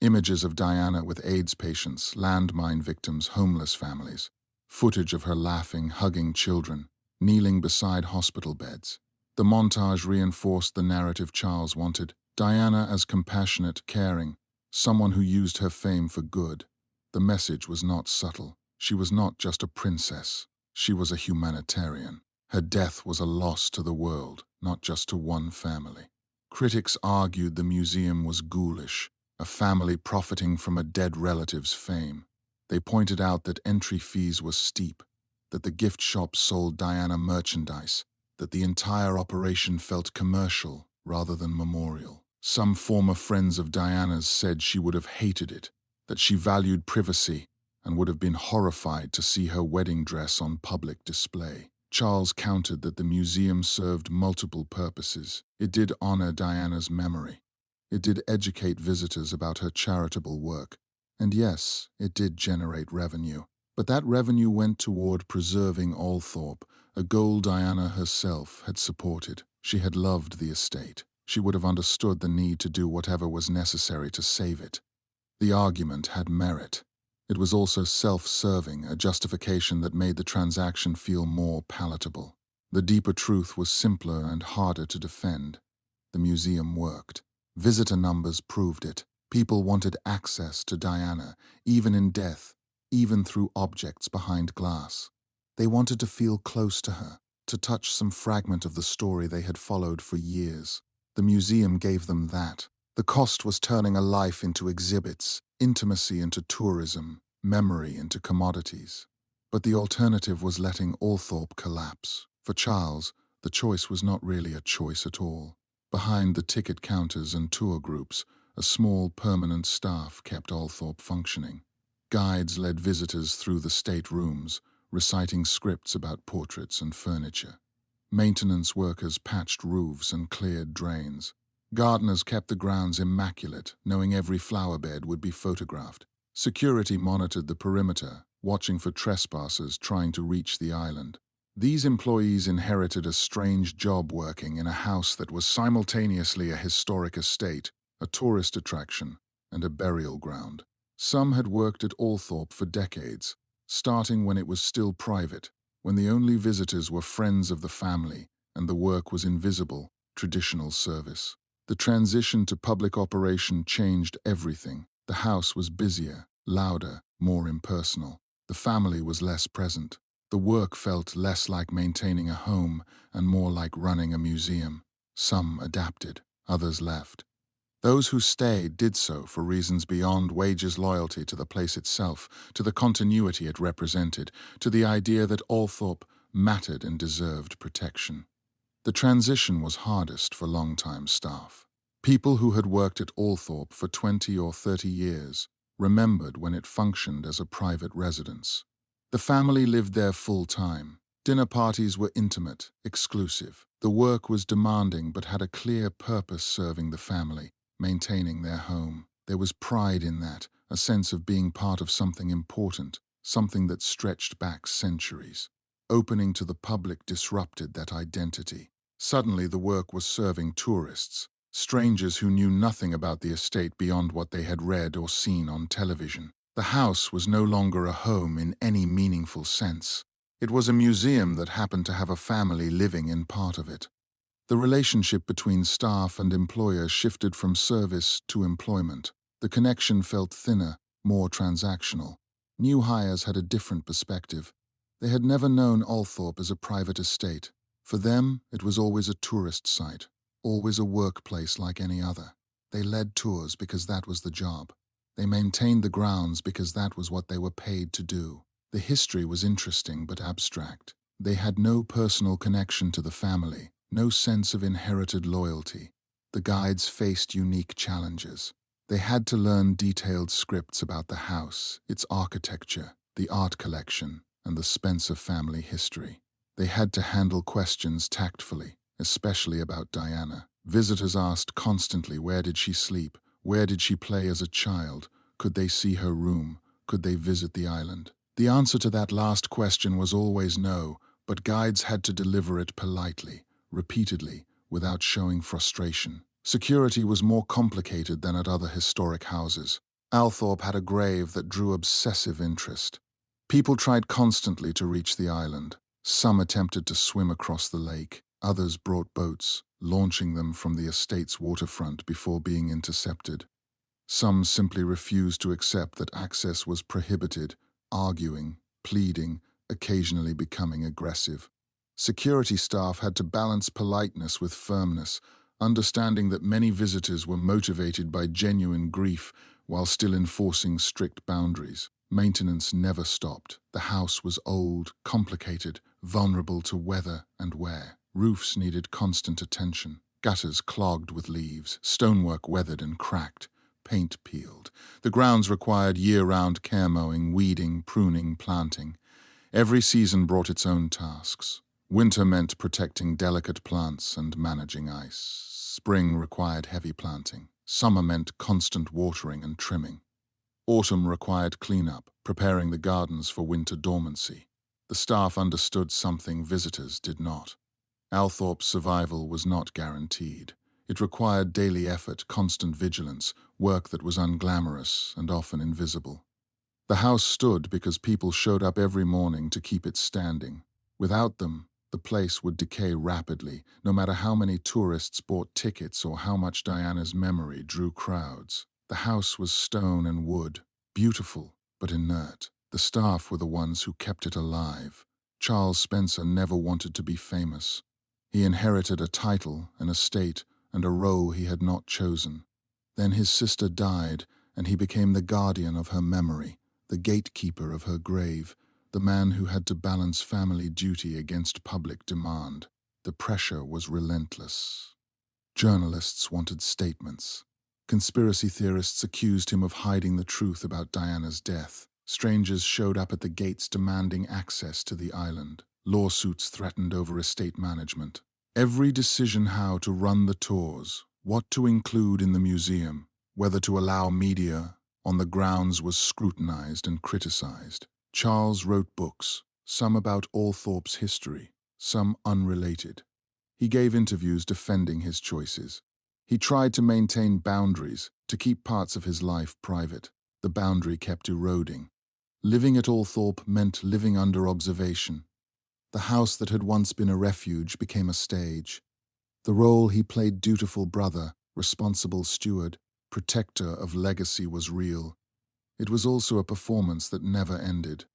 Images of Diana with AIDS patients, landmine victims, homeless families. Footage of her laughing, hugging children, kneeling beside hospital beds. The montage reinforced the narrative Charles wanted. Diana as compassionate, caring, someone who used her fame for good. The message was not subtle. She was not just a princess. She was a humanitarian. Her death was a loss to the world, not just to one family. Critics argued the museum was ghoulish, a family profiting from a dead relative's fame. They pointed out that entry fees were steep, that the gift shop sold Diana merchandise, that the entire operation felt commercial rather than memorial. Some former friends of Diana's said she would have hated it, that she valued privacy and would have been horrified to see her wedding dress on public display. Charles countered that the museum served multiple purposes. It did honor Diana's memory. It did educate visitors about her charitable work. And yes, it did generate revenue. But that revenue went toward preserving Althorp, a goal Diana herself had supported. She had loved the estate. She would have understood the need to do whatever was necessary to save it. The argument had merit. It was also self-serving, a justification that made the transaction feel more palatable. The deeper truth was simpler and harder to defend. The museum worked. Visitor numbers proved it. People wanted access to Diana, even in death, even through objects behind glass. They wanted to feel close to her, to touch some fragment of the story they had followed for years. The museum gave them that. The cost was turning a life into exhibits, intimacy into tourism, memory into commodities. But the alternative was letting Althorp collapse. For Charles, the choice was not really a choice at all. Behind the ticket counters and tour groups, a small permanent staff kept Althorp functioning. Guides led visitors through the state rooms, reciting scripts about portraits and furniture. Maintenance workers patched roofs and cleared drains. Gardeners kept the grounds immaculate, knowing every flower bed would be photographed. Security monitored the perimeter, watching for trespassers trying to reach the island. These employees inherited a strange job working in a house that was simultaneously a historic estate, a tourist attraction, and a burial ground. Some had worked at Althorp for decades, starting when it was still private, when the only visitors were friends of the family and the work was invisible, traditional service. The transition to public operation changed everything. The house was busier, louder, more impersonal. The family was less present. The work felt less like maintaining a home and more like running a museum. Some adapted, others left. Those who stayed did so for reasons beyond wages, loyalty to the place itself, to the continuity it represented, to the idea that Althorp mattered and deserved protection. The transition was hardest for long-time staff. People who had worked at Althorp for 20 or 30 years remembered when it functioned as a private residence. The family lived there full-time. Dinner parties were intimate, exclusive. The work was demanding but had a clear purpose, serving the family, maintaining their home. There was pride in that, a sense of being part of something important, something that stretched back centuries. Opening to the public disrupted that identity. Suddenly the work was serving tourists, strangers who knew nothing about the estate beyond what they had read or seen on television. The house was no longer a home in any meaningful sense. It was a museum that happened to have a family living in part of it. The relationship between staff and employers shifted from service to employment. The connection felt thinner, more transactional. New hires had a different perspective. They had never known Althorp as a private estate. For them, it was always a tourist site, always a workplace like any other. They led tours because that was the job. They maintained the grounds because that was what they were paid to do. The history was interesting but abstract. They had no personal connection to the family, no sense of inherited loyalty. The guides faced unique challenges. They had to learn detailed scripts about the house, its architecture, the art collection, and the Spencer family history. They had to handle questions tactfully, especially about Diana. Visitors asked constantly, where did she sleep? Where did she play as a child? Could they see her room? Could they visit the island? The answer to that last question was always no, but guides had to deliver it politely, repeatedly, without showing frustration. Security was more complicated than at other historic houses. Althorp had a grave that drew obsessive interest. People tried constantly to reach the island. Some attempted to swim across the lake. Others brought boats, launching them from the estate's waterfront before being intercepted. Some simply refused to accept that access was prohibited, arguing, pleading, occasionally becoming aggressive. Security staff had to balance politeness with firmness, understanding that many visitors were motivated by genuine grief while still enforcing strict boundaries. Maintenance never stopped. The house was old, complicated, vulnerable to weather and wear. Roofs needed constant attention. Gutters clogged with leaves, stonework weathered and cracked, paint peeled. The grounds required year-round care, mowing, weeding, pruning, planting. Every season brought its own tasks. Winter meant protecting delicate plants and managing ice. Spring required heavy planting. Summer meant constant watering and trimming. Autumn required cleanup, preparing the gardens for winter dormancy. The staff understood something visitors did not. Althorp's survival was not guaranteed. It required daily effort, constant vigilance, work that was unglamorous and often invisible. The house stood because people showed up every morning to keep it standing. Without them, the place would decay rapidly, no matter how many tourists bought tickets or how much Diana's memory drew crowds. The house was stone and wood, beautiful but inert. The staff were the ones who kept it alive. Charles Spencer never wanted to be famous. He inherited a title, an estate, and a role he had not chosen. Then his sister died, and he became the guardian of her memory, the gatekeeper of her grave, the man who had to balance family duty against public demand. The pressure was relentless. Journalists wanted statements. Conspiracy theorists accused him of hiding the truth about Diana's death. Strangers showed up at the gates demanding access to the island. Lawsuits threatened over estate management. Every decision how to run the tours, what to include in the museum, whether to allow media on the grounds was scrutinized and criticized. Charles wrote books, some about Althorp's history, some unrelated. He gave interviews defending his choices. He tried to maintain boundaries, to keep parts of his life private. The boundary kept eroding. Living at Althorp meant living under observation. The house that had once been a refuge became a stage. The role he played, dutiful brother, responsible steward, protector of legacy, was real. It was also a performance that never ended.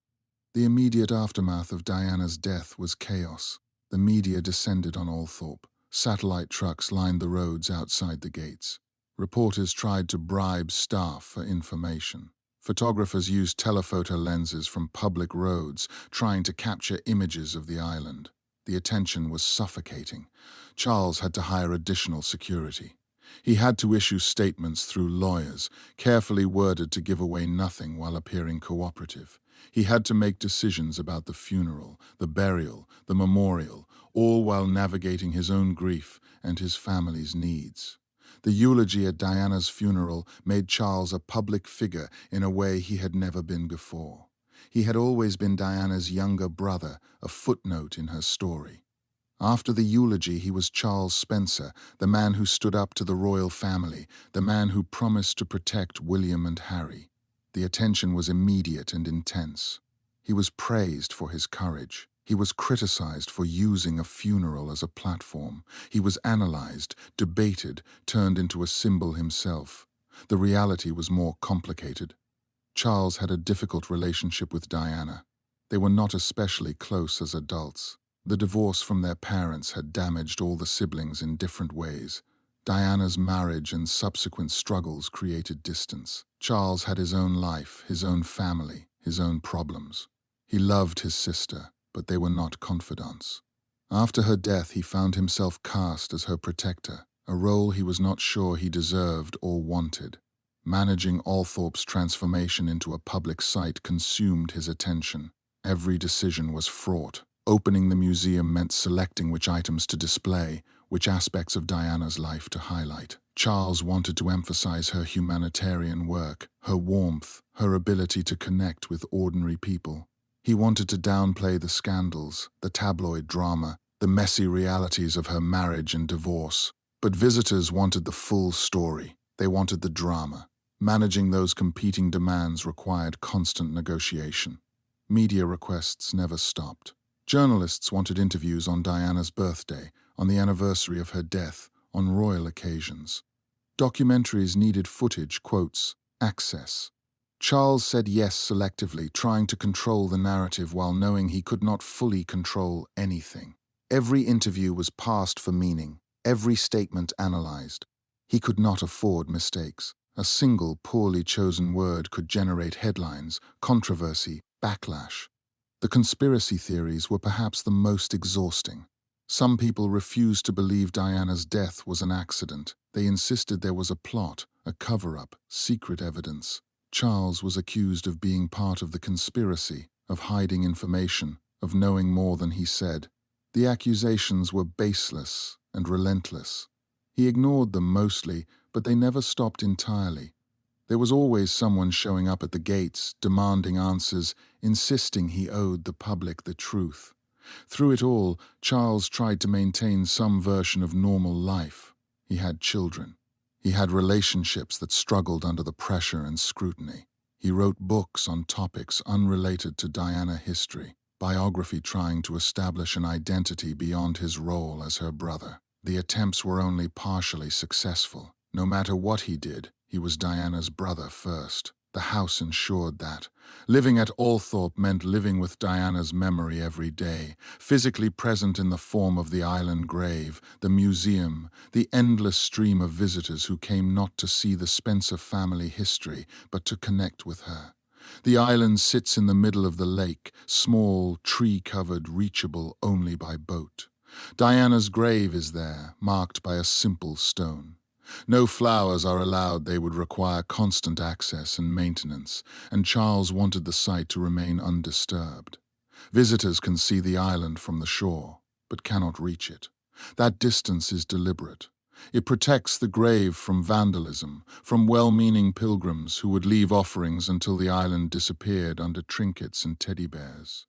The immediate aftermath of Diana's death was chaos. The media descended on Althorp. Satellite trucks lined the roads outside the gates. Reporters tried to bribe staff for information. Photographers used telephoto lenses from public roads, trying to capture images of the island. The attention was suffocating. Charles had to hire additional security. He had to issue statements through lawyers, carefully worded to give away nothing while appearing cooperative. He had to make decisions about the funeral, the burial, the memorial, all while navigating his own grief and his family's needs. The eulogy at Diana's funeral made Charles a public figure in a way he had never been before. He had always been Diana's younger brother, a footnote in her story. After the eulogy, he was Charles Spencer, the man who stood up to the royal family, the man who promised to protect William and Harry. The attention was immediate and intense. He was praised for his courage. He was criticized for using a funeral as a platform. He was analyzed, debated, turned into a symbol himself. The reality was more complicated. Charles had a difficult relationship with Diana. They were not especially close as adults. The divorce from their parents had damaged all the siblings in different ways. Diana's marriage and subsequent struggles created distance. Charles had his own life, his own family, his own problems. He loved his sister, but they were not confidants. After her death, he found himself cast as her protector, a role he was not sure he deserved or wanted. Managing Althorp's transformation into a public site consumed his attention. Every decision was fraught. Opening the museum meant selecting which items to display, which aspects of Diana's life to highlight. Charles wanted to emphasize her humanitarian work, her warmth, her ability to connect with ordinary people. He wanted to downplay the scandals, the tabloid drama, the messy realities of her marriage and divorce. But visitors wanted the full story. They wanted the drama. Managing those competing demands required constant negotiation. Media requests never stopped. Journalists wanted interviews on Diana's birthday, on the anniversary of her death, on royal occasions. Documentaries needed footage, quotes, access. Charles said yes selectively, trying to control the narrative while knowing he could not fully control anything. Every interview was parsed for meaning, every statement analyzed. He could not afford mistakes. A single poorly chosen word could generate headlines, controversy, backlash. The conspiracy theories were perhaps the most exhausting. Some people refused to believe Diana's death was an accident. They insisted there was a plot, a cover-up, secret evidence. Charles was accused of being part of the conspiracy, of hiding information, of knowing more than he said. The accusations were baseless and relentless. He ignored them mostly, but they never stopped entirely. There was always someone showing up at the gates, demanding answers, insisting he owed the public the truth. Through it all, Charles tried to maintain some version of normal life. He had children. He had relationships that struggled under the pressure and scrutiny. He wrote books on topics unrelated to Diana history, biography trying to establish an identity beyond his role as her brother. The attempts were only partially successful. No matter what he did, he was Diana's brother first. The house ensured that. Living at Althorp meant living with Diana's memory every day, physically present in the form of the island grave, the museum, the endless stream of visitors who came not to see the Spencer family history, but to connect with her. The island sits in the middle of the lake, small, tree-covered, reachable only by boat. Diana's grave is there, marked by a simple stone. No flowers are allowed. They would require constant access and maintenance, and Charles wanted the site to remain undisturbed. Visitors can see the island from the shore, but cannot reach it. That distance is deliberate. It protects the grave from vandalism, from well-meaning pilgrims who would leave offerings until the island disappeared under trinkets and teddy bears.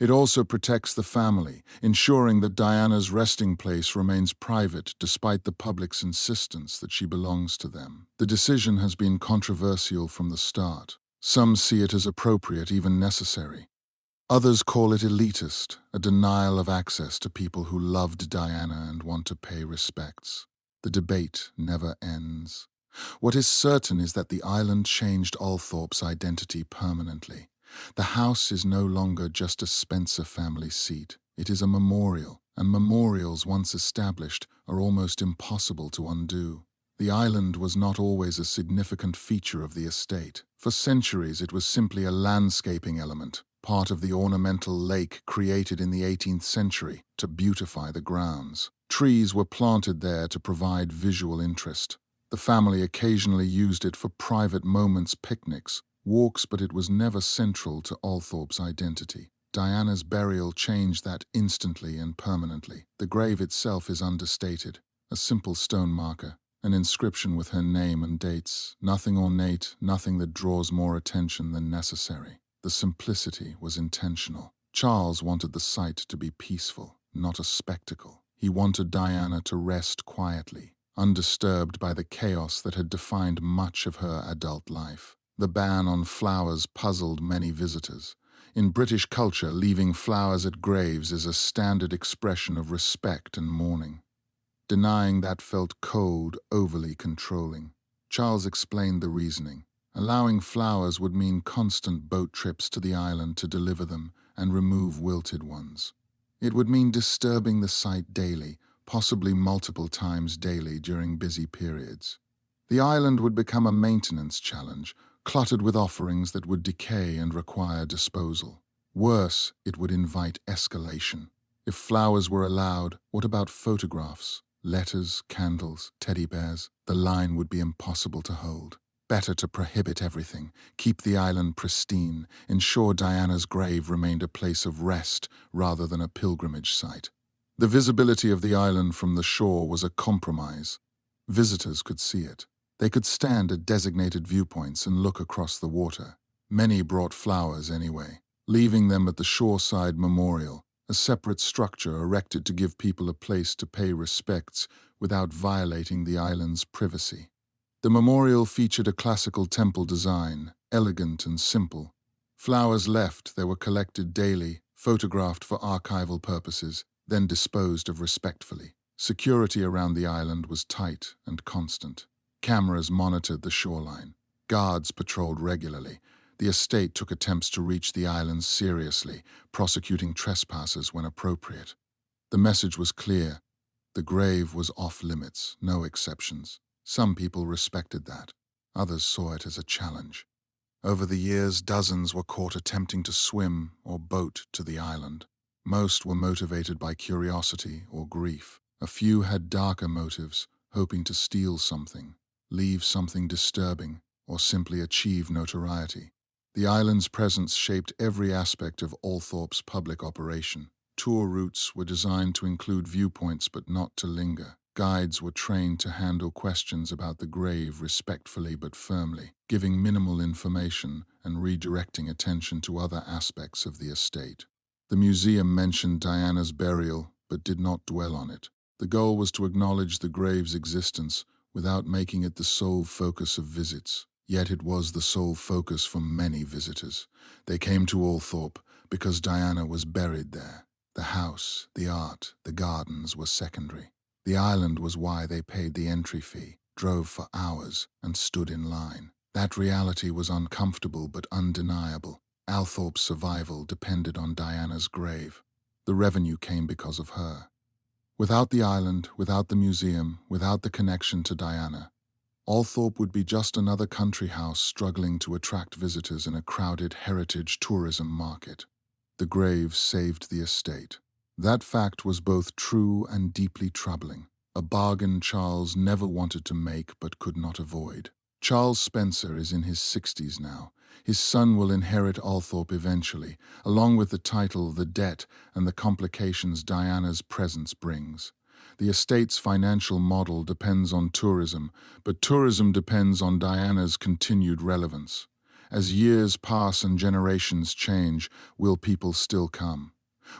It also protects the family, ensuring that Diana's resting place remains private despite the public's insistence that she belongs to them. The decision has been controversial from the start. Some see it as appropriate, even necessary. Others call it elitist, a denial of access to people who loved Diana and want to pay respects. The debate never ends. What is certain is that the island changed Althorp's identity permanently. The house is no longer just a Spencer family seat. It is a memorial, and memorials once established are almost impossible to undo. The island was not always a significant feature of the estate. For centuries it was simply a landscaping element, part of the ornamental lake created in the 18th century to beautify the grounds. Trees were planted there to provide visual interest. The family occasionally used it for private moments, picnics, walks, but it was never central to Althorp's identity. Diana's burial changed that instantly and permanently. The grave itself is understated, a simple stone marker, an inscription with her name and dates, nothing ornate, nothing that draws more attention than necessary. The simplicity was intentional. Charles wanted the site to be peaceful, not a spectacle. He wanted Diana to rest quietly, undisturbed by the chaos that had defined much of her adult life. The ban on flowers puzzled many visitors. In British culture, leaving flowers at graves is a standard expression of respect and mourning. Denying that felt cold, overly controlling. Charles explained the reasoning. Allowing flowers would mean constant boat trips to the island to deliver them and remove wilted ones. It would mean disturbing the site daily, possibly multiple times daily during busy periods. The island would become a maintenance challenge, cluttered with offerings that would decay and require disposal. Worse, it would invite escalation. If flowers were allowed, what about photographs? Letters, candles, teddy bears? The line would be impossible to hold. Better to prohibit everything, keep the island pristine, ensure Diana's grave remained a place of rest rather than a pilgrimage site. The visibility of the island from the shore was a compromise. Visitors could see it. They could stand at designated viewpoints and look across the water. Many brought flowers anyway, leaving them at the shoreside memorial, a separate structure erected to give people a place to pay respects without violating the island's privacy. The memorial featured a classical temple design, elegant and simple. Flowers left, they were collected daily, photographed for archival purposes, then disposed of respectfully. Security around the island was tight and constant. Cameras monitored the shoreline. Guards patrolled regularly. The estate took attempts to reach the island seriously, prosecuting trespassers when appropriate. The message was clear. The grave was off limits, no exceptions. Some people respected that. Others saw it as a challenge. Over the years, dozens were caught attempting to swim or boat to the island. Most were motivated by curiosity or grief. A few had darker motives, hoping to steal something, leave something disturbing, or simply achieve notoriety. The island's presence shaped every aspect of Althorp's public operation. Tour routes were designed to include viewpoints but not to linger. Guides were trained to handle questions about the grave respectfully but firmly, giving minimal information and redirecting attention to other aspects of the estate. The museum mentioned Diana's burial but did not dwell on it. The goal was to acknowledge the grave's existence without making it the sole focus of visits. Yet it was the sole focus for many visitors. They came to Althorp because Diana was buried there. The house, the art, the gardens were secondary. The island was why they paid the entry fee, drove for hours, and stood in line. That reality was uncomfortable but undeniable. Althorp's survival depended on Diana's grave. The revenue came because of her. Without the island, without the museum, without the connection to Diana, Althorp would be just another country house struggling to attract visitors in a crowded heritage tourism market. The grave saved the estate. That fact was both true and deeply troubling, a bargain Charles never wanted to make but could not avoid. Charles Spencer is in his 60s now. His son will inherit Althorp eventually, along with the title, the debt, and the complications Diana's presence brings. The estate's financial model depends on tourism, but tourism depends on Diana's continued relevance. As years pass and generations change, will people still come?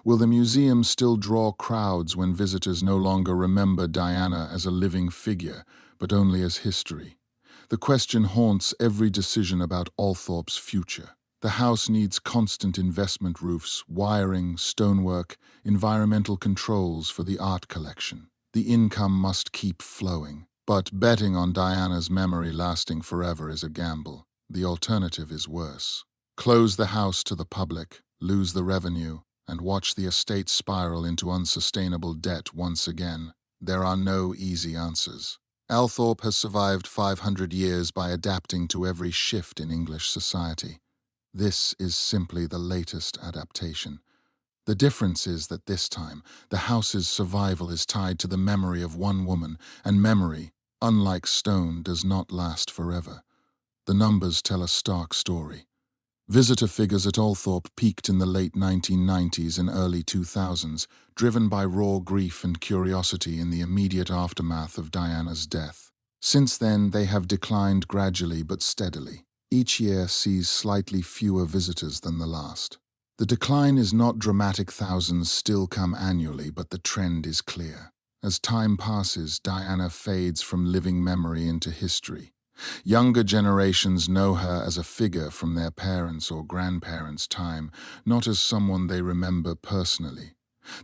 Will the museum still draw crowds when visitors no longer remember Diana as a living figure, but only as history? The question haunts every decision about Althorp's future. The house needs constant investment roofs, wiring, stonework, environmental controls for the art collection. The income must keep flowing. But betting on Diana's memory lasting forever is a gamble. The alternative is worse. Close the house to the public, lose the revenue, and watch the estate spiral into unsustainable debt once again. There are no easy answers. Althorp has survived 500 years by adapting to every shift in English society. This is simply the latest adaptation. The difference is that this time, the house's survival is tied to the memory of one woman, and memory, unlike stone, does not last forever. The numbers tell a stark story. Visitor figures at Althorp peaked in the late 1990s and early 2000s, driven by raw grief and curiosity in the immediate aftermath of Diana's death. Since then, they have declined gradually but steadily. Each year sees slightly fewer visitors than the last. The decline is not dramatic, thousands still come annually, but the trend is clear. As time passes, Diana fades from living memory into history. Younger generations know her as a figure from their parents' or grandparents' time, not as someone they remember personally.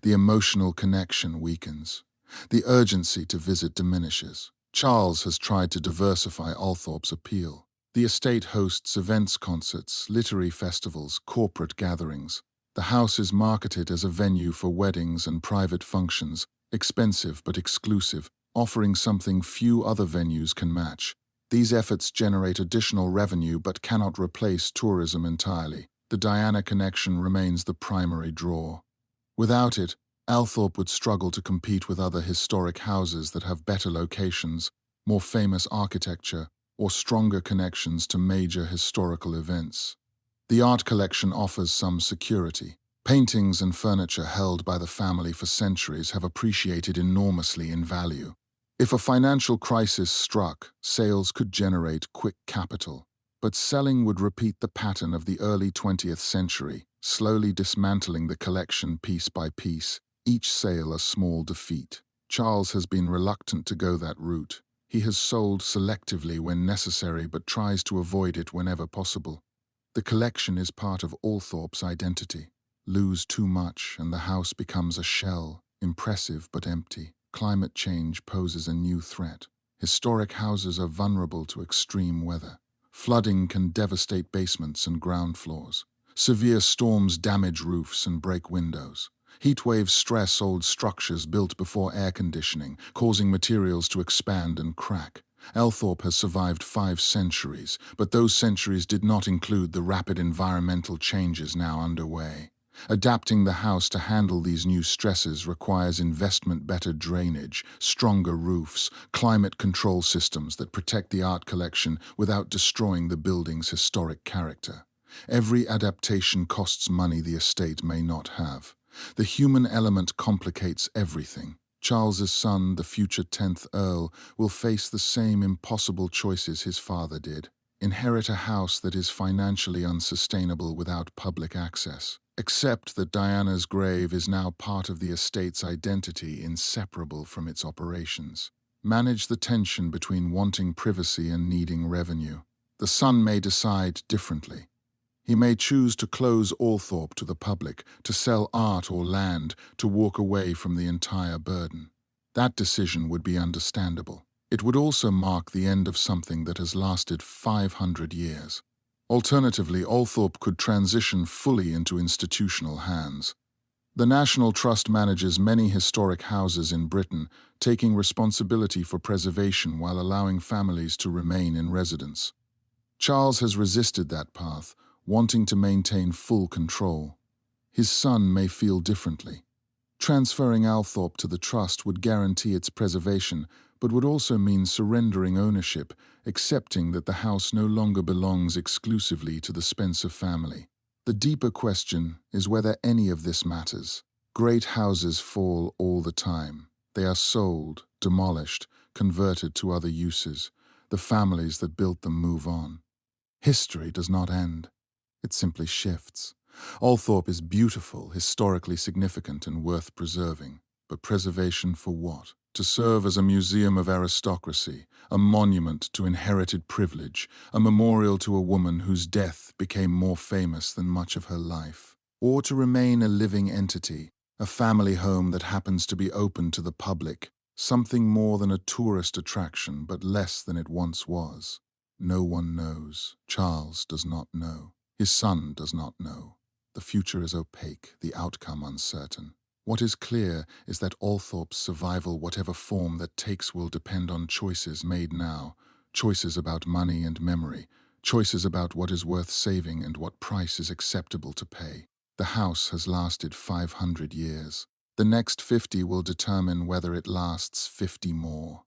The emotional connection weakens. The urgency to visit diminishes. Charles has tried to diversify Althorp's appeal. The estate hosts events, concerts, literary festivals, corporate gatherings. The house is marketed as a venue for weddings and private functions, expensive but exclusive, offering something few other venues can match. These efforts generate additional revenue but cannot replace tourism entirely. The Diana connection remains the primary draw. Without it, Althorp would struggle to compete with other historic houses that have better locations, more famous architecture, or stronger connections to major historical events. The art collection offers some security. Paintings and furniture held by the family for centuries have appreciated enormously in value. If a financial crisis struck, sales could generate quick capital. But selling would repeat the pattern of the early 20th century, slowly dismantling the collection piece by piece, each sale a small defeat. Charles has been reluctant to go that route. He has sold selectively when necessary but tries to avoid it whenever possible. The collection is part of Althorp's identity. Lose too much and the house becomes a shell, impressive but empty. Climate change poses a new threat. Historic houses are vulnerable to extreme weather. Flooding can devastate basements and ground floors. Severe storms damage roofs and break windows. Heat waves stress old structures built before air conditioning, causing materials to expand and crack. Althorp has survived 5 centuries, but those centuries did not include the rapid environmental changes now underway. Adapting the house to handle these new stresses requires investment, better drainage, stronger roofs, climate control systems that protect the art collection without destroying the building's historic character. Every adaptation costs money the estate may not have. The human element complicates everything. Charles's son, the future 10th Earl, will face the same impossible choices his father did. Inherit a house that is financially unsustainable without public access. Accept that Diana's grave is now part of the estate's identity, inseparable from its operations. Manage the tension between wanting privacy and needing revenue. The son may decide differently. He may choose to close Althorp to the public, to sell art or land, to walk away from the entire burden. That decision would be understandable. It would also mark the end of something that has lasted 500 years. Alternatively, Althorp could transition fully into institutional hands. The National Trust manages many historic houses in Britain, taking responsibility for preservation while allowing families to remain in residence. Charles has resisted that path, wanting to maintain full control. His son may feel differently. Transferring Althorp to the trust would guarantee its preservation, but would also mean surrendering ownership, accepting that the house no longer belongs exclusively to the Spencer family. The deeper question is whether any of this matters. Great houses fall all the time. They are sold, demolished, converted to other uses. The families that built them move on. History does not end. It simply shifts. Althorp is beautiful, historically significant, and worth preserving. But preservation for what? To serve as a museum of aristocracy, a monument to inherited privilege, a memorial to a woman whose death became more famous than much of her life. Or to remain a living entity, a family home that happens to be open to the public, something more than a tourist attraction but less than it once was. No one knows. Charles does not know. His son does not know. The future is opaque, the outcome uncertain. What is clear is that Althorp's survival, whatever form that takes, will depend on choices made now. Choices about money and memory. Choices about what is worth saving and what price is acceptable to pay. The house has lasted 500 years. The next 50 will determine whether it lasts 50 more.